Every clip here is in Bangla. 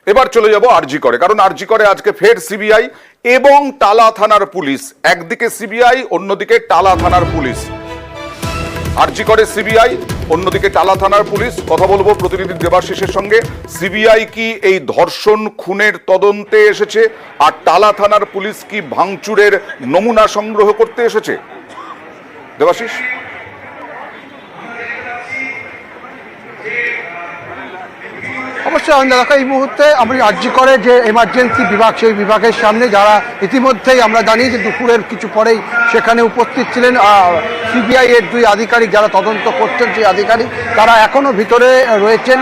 এবার চলে যাব আরজি করে, কারণ আরজি করে আজকে ফের সিবিআই এবং টালা থানার পুলিশ, একদিকে সিবিআই অন্যদিকে টালা থানার পুলিশ। আরজি করে সিবিআই, অন্যদিকে টালা থানার পুলিশ। কথা বলবো প্রতিনিধি দেবাশিসের সঙ্গে। সিবিআই কি এই ধর্ষণ খুনের তদন্তে এসেছে, আর টালা থানার পুলিশ কি ভাঙচুরের নমুনা সংগ্রহ করতে এসেছে? দেবাশিস। অবশ্যই দেখো, এই মুহূর্তে আমি আরজি করে যে এমার্জেন্সি বিভাগ, সেই বিভাগের সামনে যারা ইতিমধ্যেই আমরা জানি যে দুপুরের কিছু পরেই সেখানে উপস্থিত ছিলেন সিবিআই এর দুই আধিকারিক, যারা তদন্ত করছেন সেই আধিকারিক, তারা এখনও ভিতরে রয়েছেন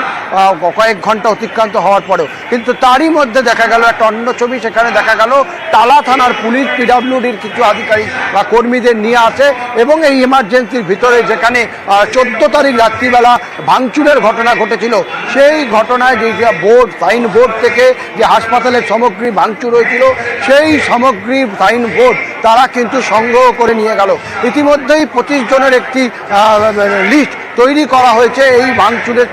কয়েক ঘন্টা অতিক্রান্ত হওয়ার পরেও। কিন্তু তারই মধ্যে দেখা গেল একটা অন্য ছবি, সেখানে দেখা গেল টালা থানার পুলিশ পিডব্লিউডির কিছু আধিকারিক বা কর্মীদের নিয়ে আসে এবং এই এমার্জেন্সির ভিতরে, যেখানে 14 তারিখ রাত্রিবেলা ভাঙচুরের ঘটনা ঘটেছিল, সেই ঘটনায় যে বোর্ড, সাইন বোর্ড থেকে যে হাসপাতালের সামগ্রী ভাঙচুর হয়েছিল, সেই সামগ্রী সাইন বোর্ড তারা কিন্তু সংগ্রহ করে নিয়ে গেল। ইতিমধ্যেই 25 জনের একটি লিস্ট তৈরি করা হয়েছে এই ভাঙচুরের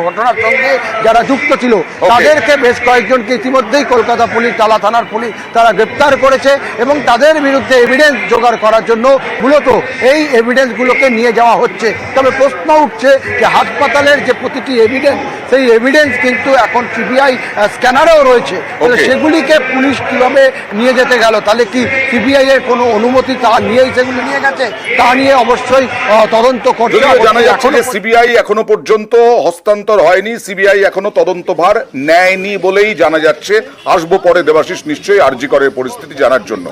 ঘটনার সঙ্গে যারা যুক্ত ছিল। তাদেরকে বেশ কয়েকজনকে ইতিমধ্যেই কলকাতা পুলিশ, টালা থানার পুলিশ তারা গ্রেপ্তার করেছে এবং তাদের বিরুদ্ধে এভিডেন্স জোগাড় করার জন্য মূলত এই এভিডেন্সগুলোকে নিয়ে যাওয়া হচ্ছে। তবে প্রশ্ন উঠছে যে হাসপাতালের যে প্রতিটি এভিডেন্স, সেই এভিডেন্স কিন্তু এখন সিবিআই স্ক্যানারেও রয়েছে, সেগুলিকে পুলিশ কিভাবে নিয়ে যেতে গেল? তাহলে কি সিবিআই এর কোনো অনুমতি তা নিয়েই সেগুলি নিয়ে গেছে? তা নিয়ে অবশ্যই তদন্ত করতে হবে। জানা যাচ্ছে যে সিবিআই এখনো পর্যন্ত হস্তান্তর হয়নি, সিবিআই এখনো তদন্তভার নেয়নি বলেই জানা যাচ্ছে। আসবো পরে দেবাশিস নিশ্চয়ই আরজি করের পরিস্থিতি জানার জন্য।